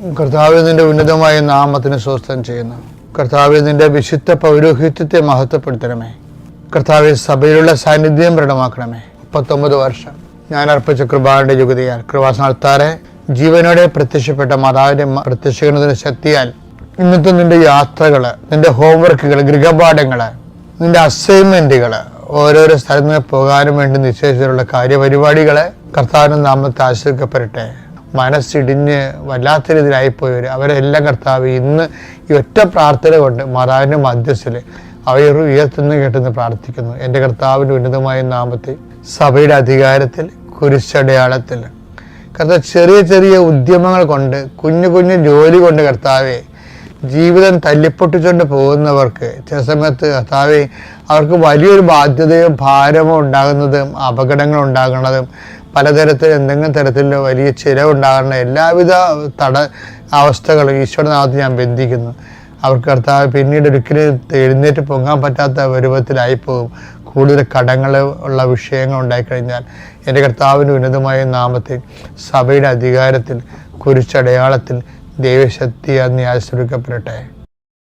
കർത്താവേ, നിന്റെ ഉന്നതമായ നാമത്തിന് സ്വസ്ഥം ചെയ്യുന്നു. കർത്താവേ, നിന്റെ വിശുദ്ധ പൗരോഹിത്യത്തെ മഹത്വപ്പെടുത്തണമേ. കർത്താവെ, സഭയിലുള്ള സാന്നിധ്യം ദൃഢമാക്കണമേ. 39 വർഷം ഞാൻ അർപ്പിച്ച കൃപാന്റെ യുഗതിയാൽ കൃപാസനത്താറെ ജീവനോടെ പ്രത്യക്ഷപ്പെട്ട മാതാവിന്റെ പ്രത്യക്ഷീകരണത്തിന്റെ ശക്തിയാൽ ഇന്നത്തെ നിന്റെ യാത്രകള്, നിന്റെ ഹോംവർക്കുകൾ, ഗൃഹപാഠങ്ങള്, നിന്റെ അസൈൻമെന്റുകള്, ഓരോരോ സ്ഥലത്ത് നിന്ന് പോകാനും വേണ്ടി നിശ്ചയിച്ചിട്ടുള്ള കാര്യപരിപാടികളെ കർത്താവിന്റെ നാമത്തെ ആശ്രയിക്കപ്പെടട്ടെ. മനസ്സിടിഞ്ഞ് വല്ലാത്ത രീതിയിലായിപ്പോയവർ അവരെല്ലാം കർത്താവ് ഇന്ന് ഈ ഒറ്റ പ്രാർത്ഥന കൊണ്ട് മാതാവിൻ്റെ മധ്യസ്ഥിൽ അവർ ഉയർത്തുന്നു കേട്ടെന്ന് പ്രാർത്ഥിക്കുന്നു. എൻ്റെ കർത്താവിൻ്റെ ഉന്നതമായ നാമത്തിൽ സഭയുടെ അധികാരത്തിൽ കുരിശടയാളത്തിൽ കർത്താവ് ചെറിയ ചെറിയ ഉദ്യമങ്ങൾ കൊണ്ട് കുഞ്ഞു കുഞ്ഞു ജോലി കൊണ്ട് കർത്താവെ ജീവിതം തല്ലിപ്പൊട്ടിച്ചുകൊണ്ട് പോകുന്നവർക്ക് ചില സമയത്ത് കർത്താവെ അവർക്ക് വലിയൊരു ബാധ്യതയോ ഭാരമോ ഉണ്ടാകുന്നതും അപകടങ്ങൾ ഉണ്ടാകുന്നതും പലതരത്തിൽ എന്തെങ്കിലും തരത്തിലുള്ള വലിയ ചിലവുണ്ടാകുന്ന എല്ലാവിധ അവസ്ഥകളും ഈശോയുടെ നാമത്തിൽ ഞാൻ ബന്ധിക്കുന്നു. അവർക്ക് കർത്താവ് പിന്നീട് ഒരിക്കലും എഴുന്നേറ്റ് പൊങ്ങാൻ പറ്റാത്ത രൂപത്തിലായിപ്പോകും. കൂടുതൽ കടങ്ങൾ ഉള്ള വിഷയങ്ങൾ ഉണ്ടായിക്കഴിഞ്ഞാൽ എൻ്റെ കർത്താവിൻ്റെ ഉന്നതമായ നാമത്തിൽ സഭയുടെ അധികാരത്തിൽ കുരിശടയാളത്തിൽ ദൈവശക്തി നീ ആശ്രയിക്കപ്പെടട്ടെ.